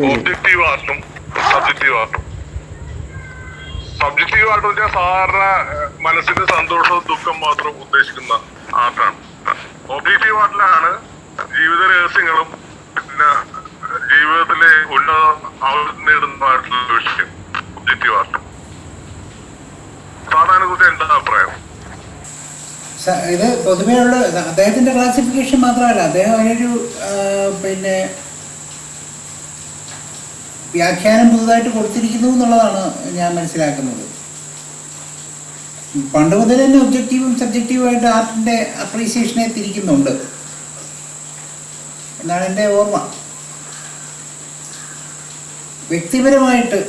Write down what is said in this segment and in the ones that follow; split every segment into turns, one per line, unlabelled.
Objective ആർട്ടും subjective ആർട്ടും. Subjective art വെച്ചാൽ സാധാരണ മനസ്സിന്റെ സന്തോഷവും ദുഃഖം മാത്രം ഉദ്ദേശിക്കുന്ന ആർട്ടാണ്. ഒബ്ജക്റ്റീവ് ആർട്ടിലാണ് ജീവിത രഹസ്യങ്ങളും പിന്നെ ജീവിതത്തിലെ ഉന്നത നേടുന്നതായിട്ടുള്ള വിഷയം ഒബ്ജക്റ്റീവ് ആർട്ട്. സാധാരണ കുറിച്ച് എന്താ അഭിപ്രായം?
ഇത് പൊതുവെയുള്ള അദ്ദേഹത്തിന്റെ ക്ലാസിഫിക്കേഷൻ മാത്രമല്ല, അദ്ദേഹം അതിനൊരു പിന്നെ വ്യാഖ്യാനം പുതുതായിട്ട് കൊടുത്തിരിക്കുന്നു എന്നുള്ളതാണ് ഞാൻ മനസ്സിലാക്കുന്നത്. പണ്ട് മുതൽ തന്നെ ഒബ്ജക്റ്റീവും സബ്ജക്റ്റീവുമായിട്ട് ആർട്ടിൻ്റെ അപ്രീസിയേഷനെ തിരിക്കുന്നുണ്ട് എന്നാണ് എൻ്റെ ഓർമ്മ. വ്യക്തിപരമായിട്ട്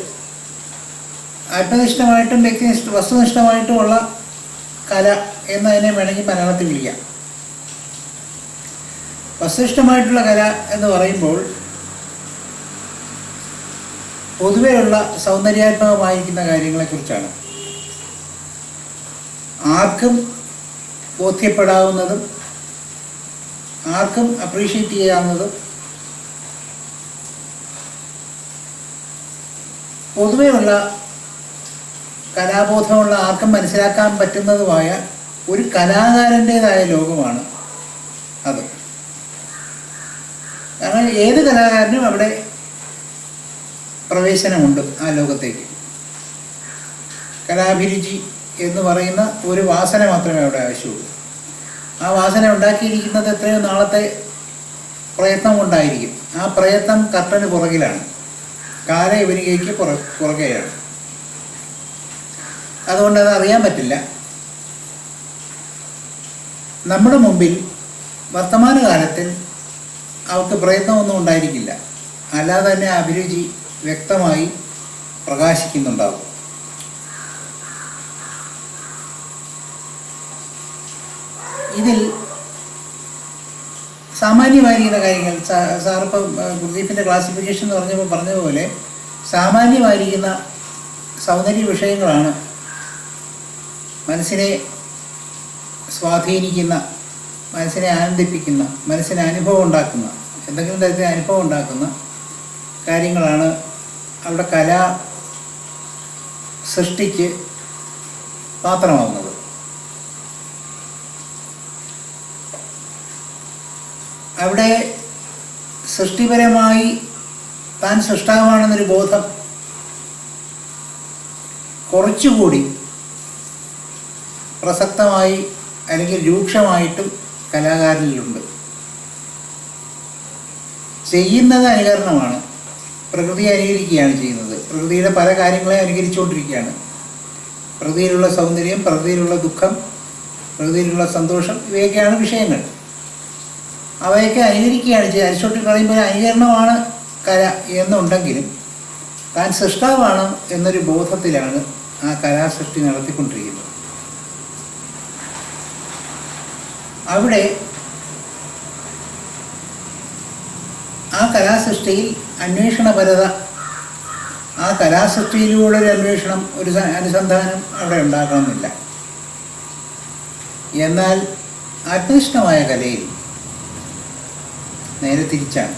ആത്മനിഷ്ഠമായിട്ടും വസ്തുനിഷ്ഠമായിട്ടുമുള്ള കല എന്നതിനെ വേണമെങ്കിൽ മലയാളത്തിൽ വിളിക്കാം. വസ്തുനിഷ്ഠമായിട്ടുള്ള കല എന്ന് പറയുമ്പോൾ പൊതുവെയുള്ള സൗന്ദര്യാത്മകമായിരിക്കുന്ന കാര്യങ്ങളെക്കുറിച്ചാണ്. ആർക്കും ബോധ്യപ്പെടാവുന്നതും ആർക്കും അപ്രീഷിയേറ്റ് ചെയ്യാവുന്നതും പൊതുവെയുള്ള കലാബോധമുള്ള ആർക്കും മനസ്സിലാക്കാൻ പറ്റുന്നതുമായ ഒരു കലാകാരൻ്റേതായ ലോകമാണ് അത്. കാരണം ഏത് കലാകാരനും അവിടെ പ്രവേശനമുണ്ട് ആ ലോകത്തേക്ക്. കലാഭിരുചി എന്ന് പറയുന്ന ഒരു വാസന മാത്രമേ അവിടെ ആവശ്യമുള്ളൂ. ആ വാസന ഉണ്ടാക്കിയിരിക്കുന്നത് എത്രയോ നാളത്തെ പ്രയത്നം കൊണ്ടായിരിക്കും. ആ പ്രയത്നം കർട്ടന് പുറകിലാണ്, കാലയവനികയ്ക്ക് പുറകെയാണ്. അതുകൊണ്ട് അത് അറിയാൻ പറ്റില്ല. നമ്മുടെ മുമ്പിൽ വർത്തമാനകാലത്തിൽ അവർക്ക് പ്രയത്നമൊന്നും ഉണ്ടായിരിക്കില്ല, അല്ലാതെ തന്നെ അഭിരുചി വ്യക്തമായി പ്രകാശിക്കുന്നുണ്ടാവും. ഇതിൽ സാമാന്യമായിരിക്കുന്ന കാര്യങ്ങൾ സാറിപ്പം ഗുരുദീപിൻ്റെ ക്ലാസിഫിക്കേഷൻ എന്ന് പറഞ്ഞതുപോലെ സാമാന്യമായിരിക്കുന്ന സൗന്ദര്യ വിഷയങ്ങളാണ് മനസ്സിനെ സ്വാധീനിക്കുന്ന, മനസ്സിനെ ആനന്ദിപ്പിക്കുന്ന, മനസ്സിന് അനുഭവം ഉണ്ടാക്കുന്ന, എന്തെങ്കിലും തരത്തിൽ അനുഭവം ഉണ്ടാക്കുന്ന കാര്യങ്ങളാണ് അവിടെ കലാ സൃഷ്ടിക്ക് പാത്രമാവുന്നത്. അവിടെ സൃഷ്ടിപരമായി താൻ സൃഷ്ടാവാണെന്നൊരു ബോധം കുറച്ചുകൂടി പ്രസക്തമായി അല്ലെങ്കിൽ രൂക്ഷമായിട്ടും കലാകാരനിലുണ്ട്. ചെയ്യുന്നത് അനുകരണമാണ്, പ്രകൃതിയെ അനുകരിക്കുകയാണ് ചെയ്യുന്നത്. പ്രകൃതിയുടെ പല കാര്യങ്ങളെ അനുകരിച്ചുകൊണ്ടിരിക്കുകയാണ്. പ്രകൃതിയിലുള്ള സൗന്ദര്യം, പ്രകൃതിയിലുള്ള ദുഃഖം, പ്രകൃതിയിലുള്ള സന്തോഷം, ഇവയൊക്കെയാണ് വിഷയങ്ങൾ. അവയൊക്കെ അനുകരിക്കുകയാണ് ചെയ്യുക. അരിസ്റ്റോട്ടിൽ പറയുമ്പോൾ അനുകരണമാണ് കല എന്നുണ്ടെങ്കിലും താൻ സൃഷ്ടാവാണ് എന്നൊരു ബോധത്തിലാണ് ആ കലാസൃഷ്ടി നടത്തിക്കൊണ്ടിരിക്കുന്നത്. അവിടെ ആ കലാസൃഷ്ടിയിൽ അന്വേഷണപരത, ആ കലാസൃഷ്ടിയിലൂടെ ഒരു അന്വേഷണം, ഒരു അനുസന്ധാനം അവിടെ ഉണ്ടാക്കണമെന്നില്ല. എന്നാൽ ആത്മനിഷ്ഠമായ കലയിൽ നേരെ തിരിച്ചാണ്.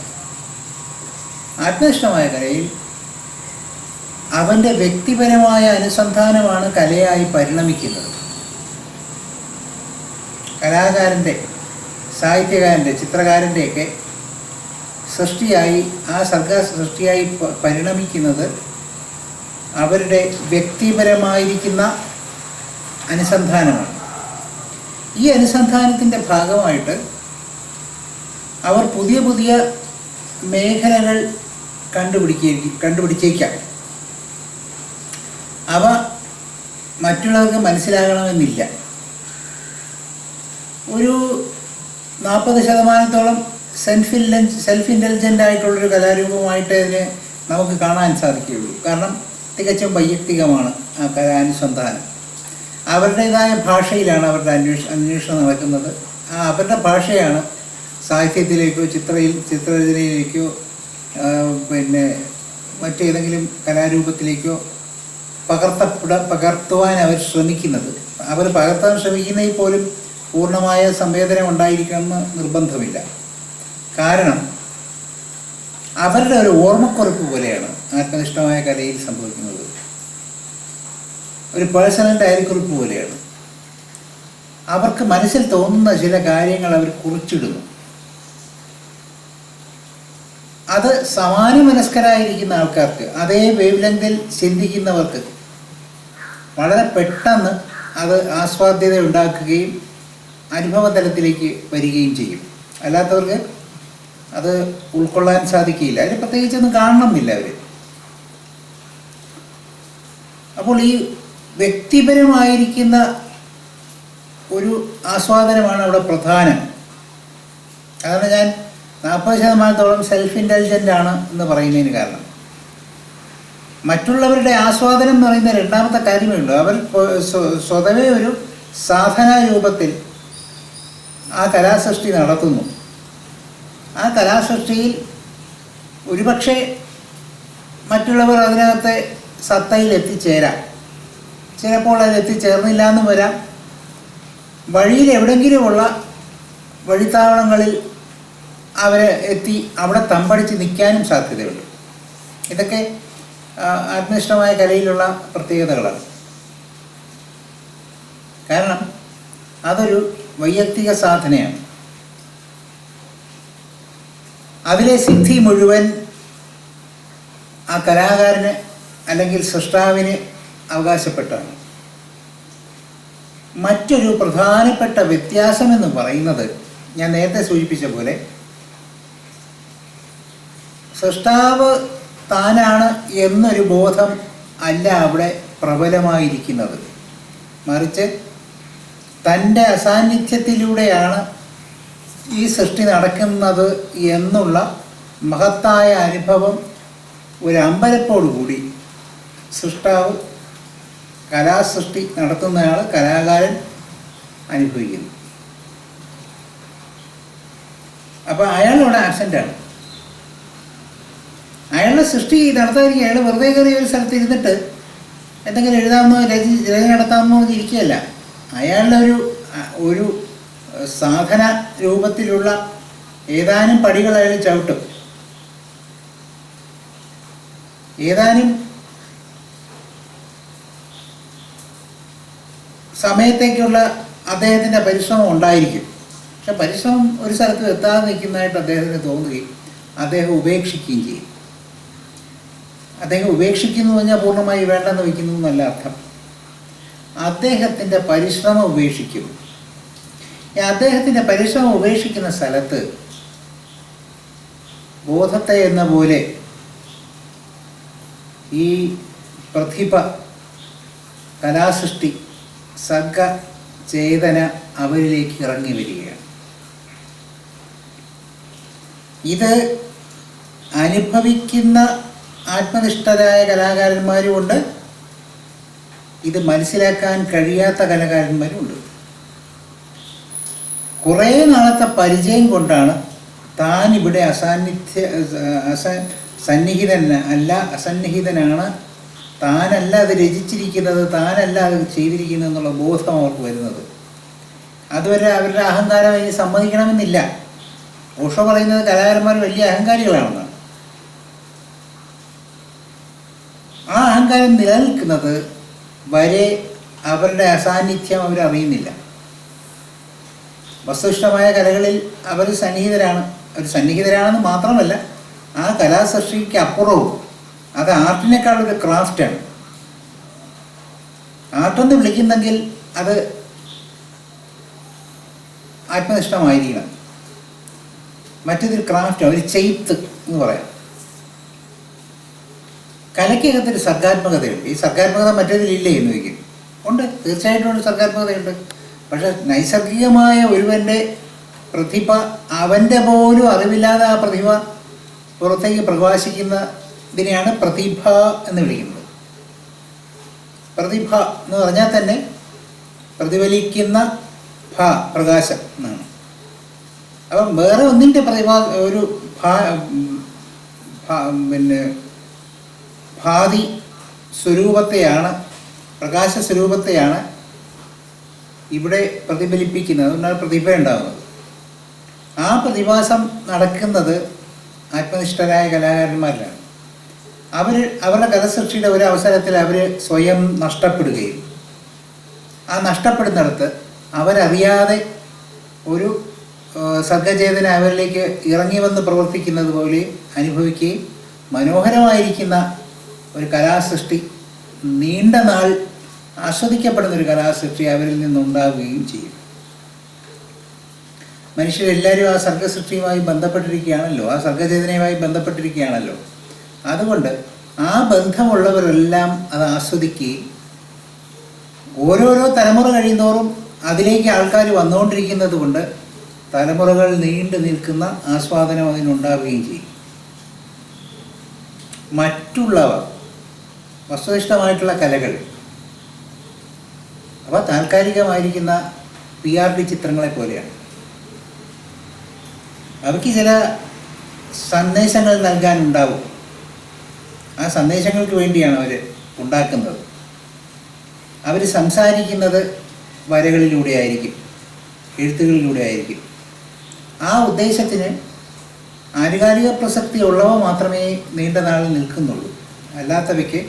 ആത്മനിഷ്ഠമായ കലയിൽ അവൻ്റെ വ്യക്തിപരമായ അനുസന്ധാനമാണ് കലയായി പരിണമിക്കുന്നത്. കലാകാരൻ്റെ, സാഹിത്യകാരൻ്റെ, ചിത്രകാരൻ്റെയൊക്കെ സൃഷ്ടിയായി, ആ സൃഷ്ടിയായി പരിണമിക്കുന്നത് അവരുടെ വ്യക്തിപരമായിരിക്കുന്ന അനുസന്ധാനമാണ്. ഈ അനുസന്ധാനത്തിൻ്റെ ഭാഗമായിട്ട് അവർ പുതിയ പുതിയ മേഖലകൾ കണ്ടുപിടിച്ചേക്കാം. അവ മറ്റുള്ളവർക്ക് മനസ്സിലാകണമെന്നില്ല. ഒരു 40% സെൽഫ് ഇൻ്റലിജൻ്റ് ആയിട്ടുള്ളൊരു കലാരൂപമായിട്ട് ഇതിനെ നമുക്ക് കാണാൻ സാധിക്കുകയുള്ളൂ. കാരണം തികച്ചും വൈയക്തികമാണ് ആ കലാനുസന്ധാനം. അവരുടേതായ ഭാഷയിലാണ് അവരുടെ അന്വേഷണം നടക്കുന്നത്. അവരുടെ ഭാഷയാണ് സാഹിത്യത്തിലേക്കോ ചിത്രരചനയിലേക്കോ പിന്നെ മറ്റേതെങ്കിലും കലാരൂപത്തിലേക്കോ പകർത്തുവാൻ അവർ ശ്രമിക്കുന്നത്. അവർ പകർത്താൻ ശ്രമിക്കുന്നതിൽ പോലും പൂർണ്ണമായ സംവേദനം ഉണ്ടായിരിക്കണമെന്ന് നിർബന്ധമില്ല. കാരണം അവരുടെ ഒരു ഓർമ്മക്കുറിപ്പ് പോലെയാണ് ആത്മനിഷ്ഠമായ കലയിൽ സംഭവിക്കുന്നത്. ഒരു പേഴ്സണൽ ഡയറി കുറിപ്പ് പോലെയാണ്. അവർക്ക് മനസ്സിൽ തോന്നുന്ന ചില കാര്യങ്ങൾ അവർ കുറിച്ചിടുന്നു. അത് സമാന മനസ്കരായിരിക്കുന്ന ആൾക്കാർക്ക്, അതേ വേവ് ലെങ്തിൽ ചിന്തിക്കുന്നവർക്ക് വളരെ പെട്ടെന്ന് അത് ആസ്വാദ്യത ഉണ്ടാക്കുകയും അനുഭവതലത്തിലേക്ക് വരികയും ചെയ്യും. അല്ലാത്തവർക്ക് അത് ഉൾക്കൊള്ളാൻ സാധിക്കില്ല. അതിന് പ്രത്യേകിച്ചൊന്നും കാണണമെന്നില്ല അവർ. അപ്പോൾ ഈ വ്യക്തിപരമായിരിക്കുന്ന ഒരു ആസ്വാദനമാണ് അവിടെ പ്രധാനം. അതാണ് ഞാൻ 40% സെൽഫ് ഇൻ്റലിജൻ്റ് ആണ് എന്ന് പറയുന്നതിന് കാരണം. മറ്റുള്ളവരുടെ ആസ്വാദനം എന്ന് പറയുന്ന രണ്ടാമത്തെ കാര്യമേ ഉള്ളൂ. അവർ സ്വതവേ ഒരു സാധനാ രൂപത്തിൽ ആ കലാസൃഷ്ടി നടത്തുന്നു. ആ കലാസൃഷ്ടിയിൽ ഒരുപക്ഷെ മറ്റുള്ളവർ അതിനകത്തെ സത്തയിൽ എത്തിച്ചേരാം. ചിലപ്പോൾ അതിൽ എത്തിച്ചേർന്നില്ല എന്നും വരാം. വഴിയിൽ എവിടെയെങ്കിലുമുള്ള വഴിത്താവളങ്ങളിൽ അവർ എത്തി അവിടെ തമ്പടിച്ച് നിൽക്കാനും സാധ്യതയുണ്ട്. ഇതൊക്കെ ആത്മനിഷ്ഠമായ കലയിലുള്ള പ്രത്യേകതകളാണ്. കാരണം അതൊരു വൈയക്തിക സാധനയാണ്. അതിലെ സിദ്ധി മുഴുവൻ ആ കലാകാരന് അല്ലെങ്കിൽ സൃഷ്ടാവിന് അവകാശപ്പെട്ടാണ്. മറ്റൊരു പ്രധാനപ്പെട്ട വ്യത്യാസമെന്ന് പറയുന്നത് ഞാൻ നേരത്തെ സൂചിപ്പിച്ച പോലെ സൃഷ്ടാവ് താനാണ് എന്നൊരു ബോധം അല്ല അവിടെ പ്രബലമായിരിക്കുന്നത്. മറിച്ച് തൻ്റെ അസാന്നിധ്യത്തിലൂടെയാണ് ഈ സൃഷ്ടി നടക്കുന്നത് എന്നുള്ള മഹത്തായ അനുഭവം ഒരു അമ്പരപ്പോടുകൂടി സൃഷ്ടാവ്, കലാസൃഷ്ടി നടത്തുന്നയാൾ, കലാകാരൻ അനുഭവിക്കുന്നു. അപ്പോൾ അയാളവിടെ ആബ്സെൻ്റാണ്. അയാളുടെ സൃഷ്ടി നടത്താതിരിക്കുക. അയാൾ വെറുതെ കയറി ഒരു സ്ഥലത്ത് ഇരുന്നിട്ട് എന്തെങ്കിലും എഴുതാമെന്നോ രചന നടത്താമെന്നോ ഇരിക്കുകയല്ല. അയാളുടെ ഒരു സാധന രൂപത്തിലുള്ള ഏതാനും പടികൾ അയാൾ ചവിട്ടും. ഏതാനും സമയത്തേക്കുള്ള അദ്ദേഹത്തിൻ്റെ പരിശ്രമം ഉണ്ടായിരിക്കും. പക്ഷെ പരിശ്രമം ഒരു സ്ഥലത്ത് എത്താതെ നിൽക്കുന്നതായിട്ട് അദ്ദേഹത്തിന് തോന്നുകയും അദ്ദേഹം ഉപേക്ഷിക്കുകയും ചെയ്യും. അദ്ദേഹം ഉപേക്ഷിക്കുന്നു പറഞ്ഞാൽ പൂർണ്ണമായി വേണ്ടെന്ന് വയ്ക്കുന്നു എന്നല്ല അർത്ഥം. അദ്ദേഹത്തിൻ്റെ പരിശ്രമം ഉപേക്ഷിക്കും. അദ്ദേഹത്തിൻ്റെ പരിശ്രമം ഉപേക്ഷിക്കുന്ന സ്ഥലത്ത് ബോധത്തെ എന്ന പോലെ ഈ പ്രതിഭ, കലാസൃഷ്ടി, സർഗ ചേതന അവരിലേക്ക് ഇറങ്ങി വരികയാണ്. ഇത് അനുഭവിക്കുന്ന ആത്മനിഷ്ഠരായ കലാകാരന്മാരുമുണ്ട്, ഇത് മനസ്സിലാക്കാൻ കഴിയാത്ത കലാകാരന്മാരുമുണ്ട്. കുറേ നാളത്തെ പരിചയം കൊണ്ടാണ് താൻ ഇവിടെ അസന്നിഹിതനാണ്, താനല്ല അത് രചിച്ചിരിക്കുന്നത്, താനല്ല അത് ചെയ്തിരിക്കുന്നത് എന്നുള്ള ബോധം അവർക്ക് വരുന്നത്. അതുവരെ അവരുടെ അഹങ്കാരം ഇനി സമ്മതിക്കണമെന്നില്ല. ഓഷോ പറയുന്നത് കലാകാരന്മാർ വലിയ അഹങ്കാരികളാണെന്നാണ്. ആ അഹങ്കാരം നിലനിൽക്കുന്നത് വരെ അവരുടെ അസാന്നിധ്യം അവരറിയുന്നില്ല. വസ്തുനിഷ്ഠമായ കലകളിൽ അവർ സന്നിഹിതരാണെന്ന് മാത്രമല്ല, ആ കലാസൃഷ്ടിക്ക് അപ്പുറവും അത് ആർട്ടിനേക്കാളൊരു ക്രാഫ്റ്റാണ്. ആർട്ടെന്ന് വിളിക്കുന്നെങ്കിൽ അത് ആത്മനിഷ്ഠമായിരിക്കണം. മറ്റൊരു ക്രാഫ്റ്റ്, ഒരു ചെയ്ത്ത് എന്ന് പറയാം. കലയ്ക്കകത്തൊരു സർഗാത്മകതയുണ്ട്. ഈ സർഗാത്മകത മറ്റേതിലില്ലേ എന്ന് ചോദിക്കും. ഉണ്ട്, തീർച്ചയായിട്ടും ഉണ്ട്, സർഗാത്മകതയുണ്ട്. പക്ഷെ നൈസർഗികമായ ഒരുവൻ്റെ പ്രതിഭ, അവൻ്റെ പോലും അറിവില്ലാതെ ആ പ്രതിഭ പുറത്തേക്ക് പ്രകാശിക്കുന്നതിനെയാണ് പ്രതിഭ എന്ന് വിളിക്കുന്നത്. പ്രതിഭ എന്ന് പറഞ്ഞാൽ തന്നെ പ്രതിഫലിക്കുന്ന പ്രകാശം എന്നാണ്. അപ്പം വേറെ ഒന്നിൻ്റെ ഒരു ഭാതി സ്വരൂപത്തെയാണ്, പ്രകാശ സ്വരൂപത്തെയാണ് ഇവിടെ പ്രതിഫലിപ്പിക്കുന്നത്. അതുകൊണ്ടാണ് പ്രതിഭ ഉണ്ടാകുന്നത്. ആ പ്രതിഭാസം നടക്കുന്നത് ആത്മനിഷ്ഠരായ കലാകാരന്മാരിലാണ്. അവരുടെ കലസൃഷ്ടിയുടെ ഒരു അവസരത്തിൽ അവർ സ്വയം നഷ്ടപ്പെടുകയും ആ നഷ്ടപ്പെടുന്നിടത്ത് അവരറിയാതെ ഒരു സർഗചേതന അവരിലേക്ക് ഇറങ്ങി വന്ന് പ്രവർത്തിക്കുന്നത് പോലെ അനുഭവിക്കുകയും മനോഹരമായിരിക്കുന്ന ഒരു കലാസൃഷ്ടി, നീണ്ട നാൾ ആസ്വദിക്കപ്പെടുന്നൊരു കലാസൃഷ്ടി അവരിൽ നിന്നുണ്ടാവുകയും ചെയ്യും. മനുഷ്യരെല്ലാവരും ആ സർഗസൃഷ്ടിയുമായി ബന്ധപ്പെട്ടിരിക്കുകയാണല്ലോ, ആ സർഗചേതനയുമായി ബന്ധപ്പെട്ടിരിക്കുകയാണല്ലോ. അതുകൊണ്ട് ആ ബന്ധമുള്ളവരെല്ലാം അത് ആസ്വദിക്കുകയും ഓരോരോ തലമുറ കഴിയുന്തോറും അതിലേക്ക് ആൾക്കാർ വന്നുകൊണ്ടിരിക്കുന്നത് കൊണ്ട് തലമുറകൾ നീണ്ടു നിൽക്കുന്ന ആസ്വാദനം അതിനുണ്ടാവുകയും ചെയ്യും. മറ്റുള്ളവ വസ്തുനിഷ്ഠമായിട്ടുള്ള കലകൾ അവ താൽക്കാലികമായിരിക്കുന്ന PRD ചിത്രങ്ങളെ പോലെയാണ്. അവയ്ക്ക് ചില സന്ദേശങ്ങൾ നൽകാനുണ്ടാവും. ആ സന്ദേശങ്ങൾക്ക് വേണ്ടിയാണ് അവർ ഉണ്ടാക്കുന്നത്. അവർ സംസാരിക്കുന്നത് വരകളിലൂടെ ആയിരിക്കും, എഴുത്തുകളിലൂടെ ആയിരിക്കും. ആ ഉദ്ദേശത്തിന് ആനുകാലിക പ്രസക്തി ഉള്ളവ മാത്രമേ നീണ്ട നാളിൽ നിൽക്കുന്നുള്ളൂ. അല്ലാത്തവയ്ക്ക്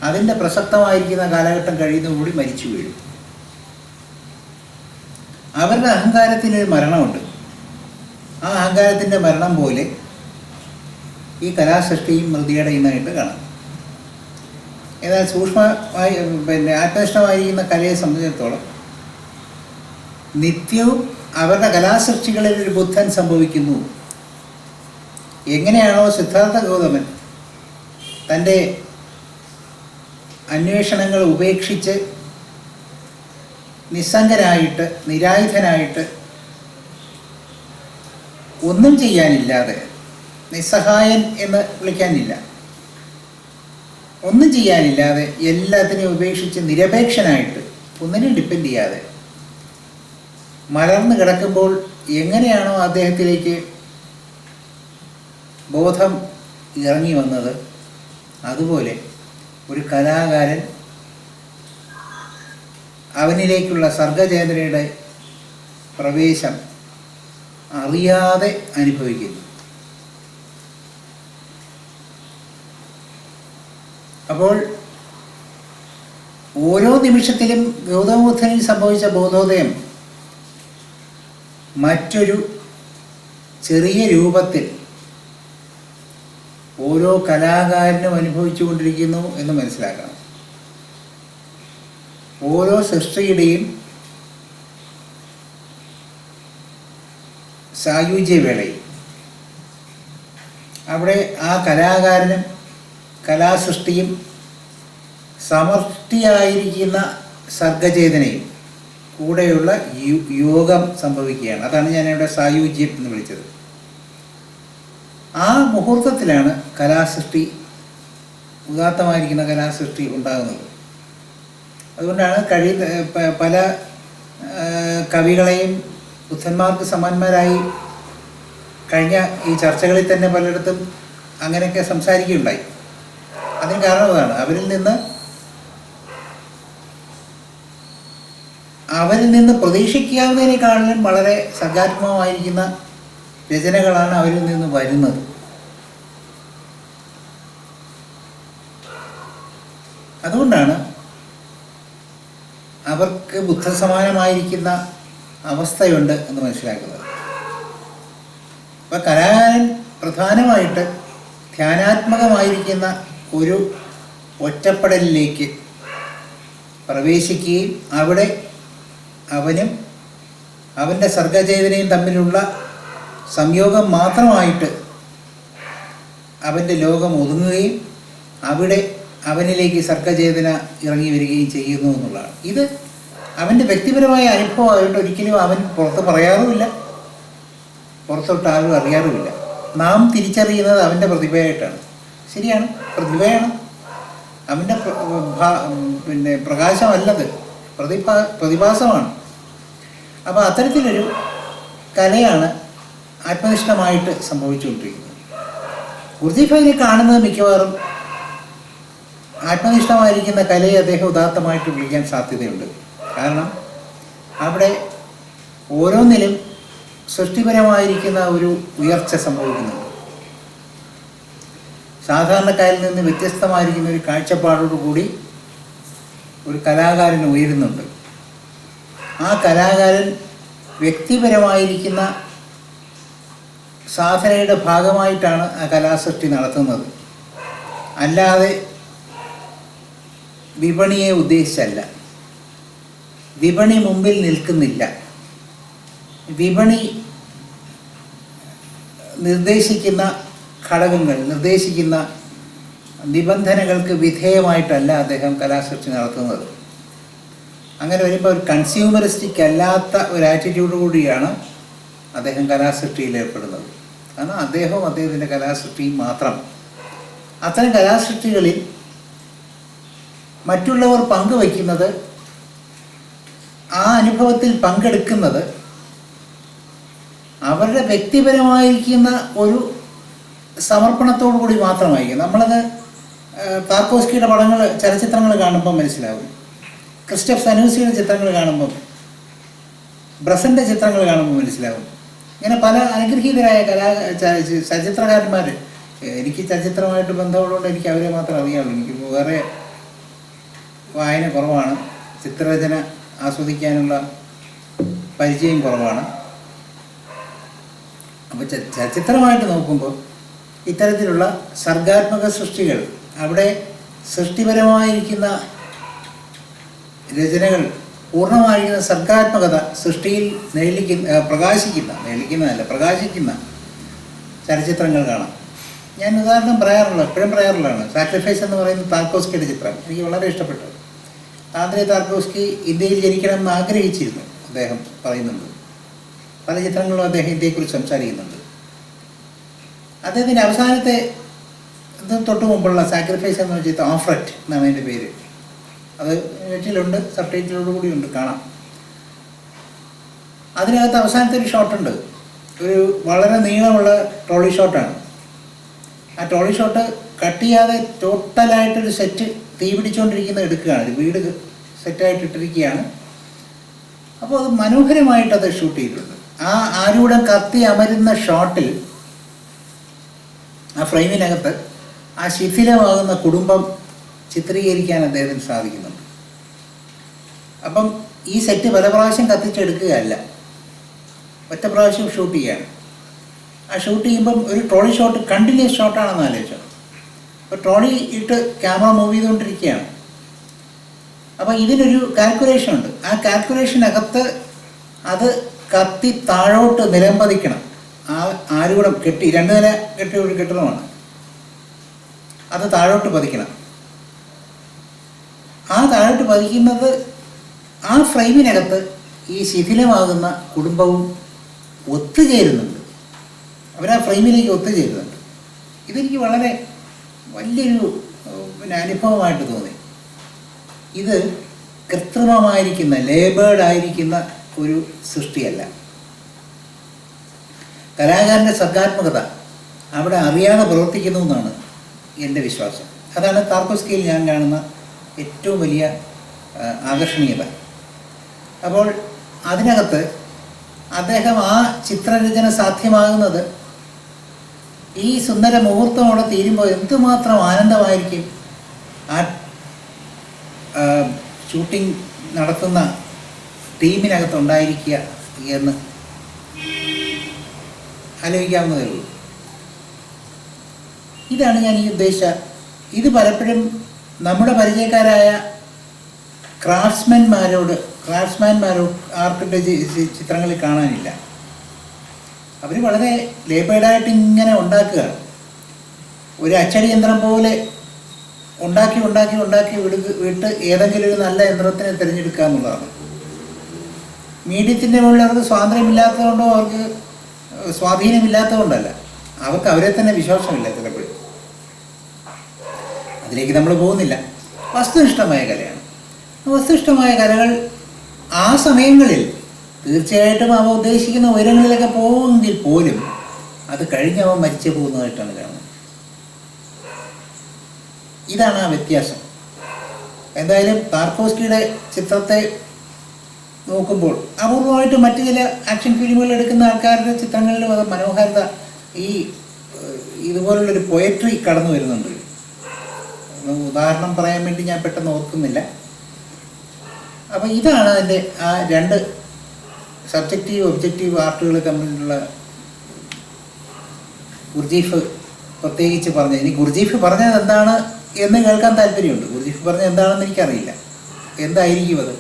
അതിൻ്റെ പ്രസക്തമായിരിക്കുന്ന കാലഘട്ടം കഴിയുന്നതോടുകൂടി മരിച്ചു വീഴും. അവരുടെ അഹങ്കാരത്തിനൊരു മരണമുണ്ട്. ആ അഹങ്കാരത്തിൻ്റെ മരണം പോലെ ഈ കലാസൃഷ്ടിയും മൃതിയടയുന്നതായിട്ട് കാണാം. എന്നാൽ സൂക്ഷ്മമായി ആത്മനിഷ്ഠമായിരിക്കുന്ന കലയെ സംബന്ധിച്ചിടത്തോളം നിത്യവും അവരുടെ കലാസൃഷ്ടികളിൽ ഒരു ബുദ്ധൻ സംഭവിക്കുന്നു. എങ്ങനെയാണോ സിദ്ധാർത്ഥ ഗൗതമൻ തൻ്റെ അന്വേഷണങ്ങൾ ഉപേക്ഷിച്ച് നിസ്സംഗനായിട്ട് നിരായുധനായിട്ട് ഒന്നും ചെയ്യാനില്ലാതെ, നിസ്സഹായൻ എന്ന് വിളിക്കാനില്ല, ഒന്നും ചെയ്യാനില്ലാതെ എല്ലാത്തിനെയും ഉപേക്ഷിച്ച് നിരപേക്ഷനായിട്ട് ഒന്നിനും ഡിപ്പെൻഡ് ചെയ്യാതെ മലർന്നു കിടക്കുമ്പോൾ എങ്ങനെയാണോ അദ്ദേഹത്തിലേക്ക് ബോധം ഇറങ്ങി വന്നത്, അതുപോലെ ഒരു കലാകാരൻ അവനിലേക്കുള്ള സർഗചേതനയുടെ പ്രവേശം അറിയാതെ അനുഭവിക്കുന്നു. അപ്പോൾ ഓരോ നിമിഷത്തിലും ഗൗതമബുദ്ധനിൽ സംഭവിച്ച ബോധോദയം മറ്റൊരു ചെറിയ രൂപത്തിൽ ഓരോ കലാകാരനും അനുഭവിച്ചു കൊണ്ടിരിക്കുന്നു എന്ന് മനസ്സിലാക്കണം. ഓരോ സൃഷ്ടിയുടെയും സായുജ്യവേളയിൽ അവിടെ ആ കലാകാരനും കലാസൃഷ്ടിയും സമഷ്ടിയായിരിക്കുന്ന സർഗചേതനയും കൂടെയുള്ള യോഗം സംഭവിക്കുകയാണ്. അതാണ് ഞാനിവിടെ സായുജ്യം എന്ന് വിളിച്ചത്. ആ മുഹൂർത്തത്തിലാണ് കലാസൃഷ്ടി, ഉദാത്തമായിരിക്കുന്ന കലാസൃഷ്ടി ഉണ്ടാകുന്നത്. അതുകൊണ്ടാണ് പല കവികളെയും ബുദ്ധന്മാർക്ക് സമാന്മാരായി കഴിഞ്ഞ ഈ ചർച്ചകളിൽ തന്നെ പലയിടത്തും അങ്ങനെയൊക്കെ സംസാരിക്കുകയുണ്ടായി. അതിന് കാരണം അതാണ്, അവരിൽ നിന്ന് പ്രതീക്ഷിക്കാവുന്നതിനേക്കാളും വളരെ സർഗാത്മകമായിരിക്കുന്ന രചനകളാണ് അവരിൽ നിന്ന് വരുന്നത്. അതുകൊണ്ടാണ് അവർക്ക് ബുദ്ധസമാനമായിരിക്കുന്ന അവസ്ഥയുണ്ട് എന്ന് മനസ്സിലാക്കുന്നത്. അപ്പം കലാകാരൻ പ്രധാനമായിട്ട് ധ്യാനാത്മകമായിരിക്കുന്ന ഒരു ഒറ്റപ്പെടലിലേക്ക് പ്രവേശിക്കുകയും അവിടെ അവനും അവൻ്റെ സർഗചേതനയും തമ്മിലുള്ള സംയോഗം മാത്രമായിട്ട് അവൻ്റെ ലോകം ഒതുങ്ങുകയും അവിടെ അവനിലേക്ക് സർഗചേതന ഇറങ്ങി വരികയും ചെയ്യുന്നു എന്നുള്ളതാണ്. ഇത് അവൻ്റെ വ്യക്തിപരമായ അനുഭവമായിട്ട് ഒരിക്കലും അവൻ പുറത്ത് പറയാറുമില്ല, പുറത്തോട്ട് ആരും അറിയാറുമില്ല. നാം തിരിച്ചറിയുന്നത് അവൻ്റെ പ്രതിഭയായിട്ടാണ്. ശരിയാണ്, പ്രതിഭയാണ്, അവൻ്റെ പ്രകാശമല്ലത്, പ്രതിഭാസമാണ്. അപ്പോൾ അത്തരത്തിലൊരു കലയാണ് ആത്മനിഷ്ഠമായിട്ട് സംഭവിച്ചുകൊണ്ടിരിക്കുന്നത്. ഗുർജീഫിനെ കാണുന്നത് മിക്കവാറും ആത്മനിഷ്ഠമായിരിക്കുന്ന കലയെ അദ്ദേഹം ഉദാത്തമായിട്ട് വിളിക്കാൻ സാധ്യതയുണ്ട്. കാരണം അവിടെ ഓരോന്നിലും സൃഷ്ടിപരമായിരിക്കുന്ന ഒരു ഉയർച്ച സംഭവിക്കുന്നുണ്ട്. സാധാരണക്കാരിൽ നിന്ന് വ്യത്യസ്തമായിരിക്കുന്ന ഒരു കാഴ്ചപ്പാടോടുകൂടി ഒരു കലാകാരൻ ഉയരുന്നുണ്ട്. ആ കലാകാരൻ വ്യക്തിപരമായിരിക്കുന്ന സാധനയുടെ ഭാഗമായിട്ടാണ് ആ കലാസൃഷ്ടി നടത്തുന്നത്, അല്ലാതെ വിപണിയെ ഉദ്ദേശിച്ചല്ല. വിപണി മുമ്പിൽ നിൽക്കുന്നില്ല. വിപണി നിർദ്ദേശിക്കുന്ന ഘടകങ്ങൾ, നിർദ്ദേശിക്കുന്ന നിബന്ധനകൾക്ക് വിധേയമായിട്ടല്ല അദ്ദേഹം കലാസൃഷ്ടി നടത്തുന്നത്. അങ്ങനെ വരുമ്പോൾ ഒരു കൺസ്യൂമറിസ്റ്റിക് അല്ലാത്ത ഒരു ആറ്റിറ്റ്യൂഡ് കൂടിയാണ് അദ്ദേഹം കലാസൃഷ്ടിയിൽ ഏർപ്പെടുന്നത്. കാരണം അദ്ദേഹവും അദ്ദേഹത്തിൻ്റെ കലാസൃഷ്ടിയും മാത്രം. അത്തരം കലാസൃഷ്ടികളിൽ മറ്റുള്ളവർ പങ്കുവയ്ക്കുന്നത്, ആ അനുഭവത്തിൽ പങ്കെടുക്കുന്നത് അവരുടെ വ്യക്തിപരമായിരിക്കുന്ന ഒരു സമർപ്പണത്തോടു കൂടി മാത്രമായിരിക്കും. നമ്മളത് താർക്കോസ്കിയുടെ പടങ്ങൾ, ചലച്ചിത്രങ്ങൾ കാണുമ്പോൾ മനസ്സിലാവും. ക്രിസ്റ്റഫ് സനൂസിയുടെ ചിത്രങ്ങൾ കാണുമ്പം, ബ്രസൻ്റെ ചിത്രങ്ങൾ കാണുമ്പോൾ മനസ്സിലാവും. ഇങ്ങനെ പല അനുഗ്രഹീതരായ ചലച്ചിത്രകാരന്മാർ, എനിക്ക് ചലച്ചിത്രമായിട്ട് ബന്ധമുള്ളതുകൊണ്ട് എനിക്ക് അവരെ മാത്രം അറിയാവുള്ളൂ. എനിക്ക് വേറെ വായന കുറവാണ്, ചിത്രരചന ആസ്വദിക്കാനുള്ള പരിചയം കുറവാണ്. അപ്പോൾ ചലച്ചിത്രമായിട്ട് നോക്കുമ്പോൾ ഇത്തരത്തിലുള്ള സർഗാത്മക സൃഷ്ടികൾ, അവിടെ സൃഷ്ടിപരമായിരിക്കുന്ന രചനകൾ, പൂർണ്ണമായിരിക്കുന്ന സർഗാത്മകത സൃഷ്ടിയിൽ പ്രകാശിക്കുന്ന ചലച്ചിത്രങ്ങൾ കാണാം. ഞാൻ ഉദാഹരണം എപ്പോഴും പറയാറുള്ളതാണ്. സാക്രിഫൈസ് എന്ന് പറയുന്ന താർക്കോസ്കിയുടെ ചിത്രം എനിക്ക് വളരെ ഇഷ്ടപ്പെട്ടു. ആന്ദ്രേ താർക്കോസ്കി ഇന്ത്യയിൽ ജനിക്കണമെന്ന് ആഗ്രഹിച്ചിരുന്നു, അദ്ദേഹം പറയുന്നുണ്ട്. പല ചിത്രങ്ങളിലും അദ്ദേഹം ഇന്ത്യയെക്കുറിച്ച് സംസാരിക്കുന്നുണ്ട്. അദ്ദേഹത്തിൻ്റെ അവസാനത്തെ തൊട്ട് മുമ്പുള്ള സാക്രിഫൈസ് എന്ന് വെച്ചാൽ ഓഫ്രറ്റ് എന്നാണ് അതിൻ്റെ പേര്. അത് നെറ്റിലുണ്ട്, സബ് ടൈറ്റിലോടുകൂടി ഉണ്ട്, കാണാം. അതിനകത്ത് അവസാനത്തെ ഒരു ഷോട്ടുണ്ട്, ഒരു വളരെ നീളമുള്ള ട്രോളി ഷോട്ടാണ്. ആ ട്രോളി ഷോട്ട് കട്ട് ചെയ്യാതെ ടോട്ടലായിട്ടൊരു സെറ്റ് തീ പിടിച്ചുകൊണ്ടിരിക്കുന്നത് എടുക്കുകയാണ്. ഒരു വീട് സെറ്റായിട്ട് ഇട്ടിരിക്കുകയാണ്. അപ്പോൾ അത് മനോഹരമായിട്ടത് ഷൂട്ട് ചെയ്തിട്ടുണ്ട്. ആ ആരൂഢം കത്തി അമരുന്ന ഷോട്ടിൽ, ആ ഫ്രെയിമിനകത്ത് ആ ശിഥിലമാകുന്ന കുടുംബം ചിത്രീകരിക്കാൻ അദ്ദേഹത്തിന് സാധിക്കുന്നുണ്ട്. അപ്പം ഈ സെറ്റ് പല പ്രാവശ്യം കത്തിച്ചെടുക്കുകയല്ല, ഒറ്റ പ്രാവശ്യം ഷൂട്ട് ചെയ്യുകയാണ്. ആ ഷൂട്ട് ചെയ്യുമ്പം ഒരു ട്രോളി ഷോട്ട് കണ്ടിന്യൂസ് ഷോട്ടാണെന്ന് ആലോചിച്ചു. അപ്പോൾ ട്രോളി ഇട്ട് ക്യാമറ മൂവ് ചെയ്തുകൊണ്ടിരിക്കുകയാണ്. അപ്പോൾ ഇതിനൊരു കാൽക്കുലേഷൻ ഉണ്ട്. ആ കാൽക്കുലേഷനകത്ത് അത് കത്തി താഴോട്ട് നിലംപതിക്കണം. ആ ആരൂഢം കെട്ടി, 2 നില കെട്ടിയ ഒരു കെട്ടിടമാണ്, അത് താഴോട്ട് പതിക്കണം. ആ താഴോട്ട് പതിക്കുന്നത് ആ ഫ്രെയിമിനകത്ത് ഈ ശിഥിലമാകുന്ന കുടുംബവും ഒത്തുചേരുന്നുണ്ട്. അവരാ ഫ്രെയിമിലേക്ക് ഒത്തുചേരുന്നുണ്ട്. ഇതെനിക്ക് വളരെ വലിയൊരു അനുഭവമായിട്ട് തോന്നി. ഇത് കൃത്രിമമായിരിക്കുന്ന, ലേബേർഡായിരിക്കുന്ന ഒരു സൃഷ്ടിയല്ല. കലാകാരൻ്റെ സർഗാത്മകത അവിടെ അറിയാതെ പ്രവർത്തിക്കുന്നു എന്നാണ് എൻ്റെ വിശ്വാസം. അതാണ് താർക്കോസ്കിയിൽ ഞാൻ കാണുന്ന ഏറ്റവും വലിയ ആകർഷണീയത. അപ്പോൾ അതിനകത്ത് അദ്ദേഹം ആ ചിത്രരചന സാധ്യമാകുന്നത് ഈ സുന്ദര മുഹൂർത്തമോടെ തീരുമ്പോൾ എന്തുമാത്രം ആനന്ദമായിരിക്കും ആ ഷൂട്ടിംഗ് നടത്തുന്ന ടീമിനകത്തുണ്ടായിരിക്കുക എന്ന് ആലോചിക്കാവുന്നതേ ഉള്ളൂ. ഇതാണ് ഞാൻ ഈ ഉദ്ദേശിച്ച. ഇത് പലപ്പോഴും നമ്മുടെ പരിചയക്കാരായ ക്രാഫ്റ്റ്സ്മാൻമാരോട് ആർക്കിൻ്റെ ചിത്രങ്ങളിൽ കാണാനില്ല. അവർ വളരെ ലേബേർഡായിട്ട് ഇങ്ങനെ ഉണ്ടാക്കുകയാണ്. ഒരു അച്ചടി യന്ത്രം പോലെ ഉണ്ടാക്കി വിട്ട് ഏതെങ്കിലും ഒരു നല്ല യന്ത്രത്തിനെ തിരഞ്ഞെടുക്കുക എന്നുള്ളതാണ്. മീഡിയത്തിൻ്റെ മുകളിൽ അവർക്ക് സ്വാതന്ത്ര്യമില്ലാത്തതുകൊണ്ടോ അവർക്ക് സ്വാധീനമില്ലാത്തതുകൊണ്ടല്ല, അവർക്ക് അവരെ തന്നെ വിശ്വാസമില്ല ചിലപ്പോൾ. അതിലേക്ക് നമ്മൾ പോകുന്നില്ല. വസ്തുനിഷ്ഠമായ കലയാണ്. വസ്തുനിഷ്ഠമായ കലകൾ ആ സമയങ്ങളിൽ തീർച്ചയായിട്ടും അവ ഉദ്ദേശിക്കുന്ന ഉയരങ്ങളിലൊക്കെ പോകുമെങ്കിൽ പോലും അത് കഴിഞ്ഞ് അവ മരിച്ചു പോകുന്നതായിട്ടാണ് കാണുന്നത്. ഇതാണ് ആ വ്യത്യാസം. എന്തായാലും താർക്കോസ്കിയുടെ ചിത്രത്തെ നോക്കുമ്പോൾ അപൂർവമായിട്ട് മറ്റു ചില ആക്ഷൻ ഫിലിമുകൾ എടുക്കുന്ന ആൾക്കാരുടെ ചിത്രങ്ങളിലും അത് മനോഹാരിത, ഈ ഇതുപോലുള്ളൊരു പൊയട്രി കടന്നു വരുന്നുണ്ട്. ഉദാഹരണം പറയാൻ വേണ്ടി ഞാൻ പെട്ടെന്ന് ഓർക്കുന്നില്ല. അപ്പം ഇതാണ് അതിൻ്റെ ആ രണ്ട് സബ്ജക്റ്റീവ് ഒബ്ജക്റ്റീവ് ആർട്ടുകൾ തമ്മിലുള്ള ഗുർജീഫ് പ്രത്യേകിച്ച് പറഞ്ഞത്. ഇനി ഗുർജീഫ് പറഞ്ഞത് എന്താണ് എന്ന് കേൾക്കാൻ താല്പര്യമുണ്ട്. ഗുർജീഫ് പറഞ്ഞത് എന്താണെന്ന് എനിക്കറിയില്ല. എന്തായിരിക്കും അത്?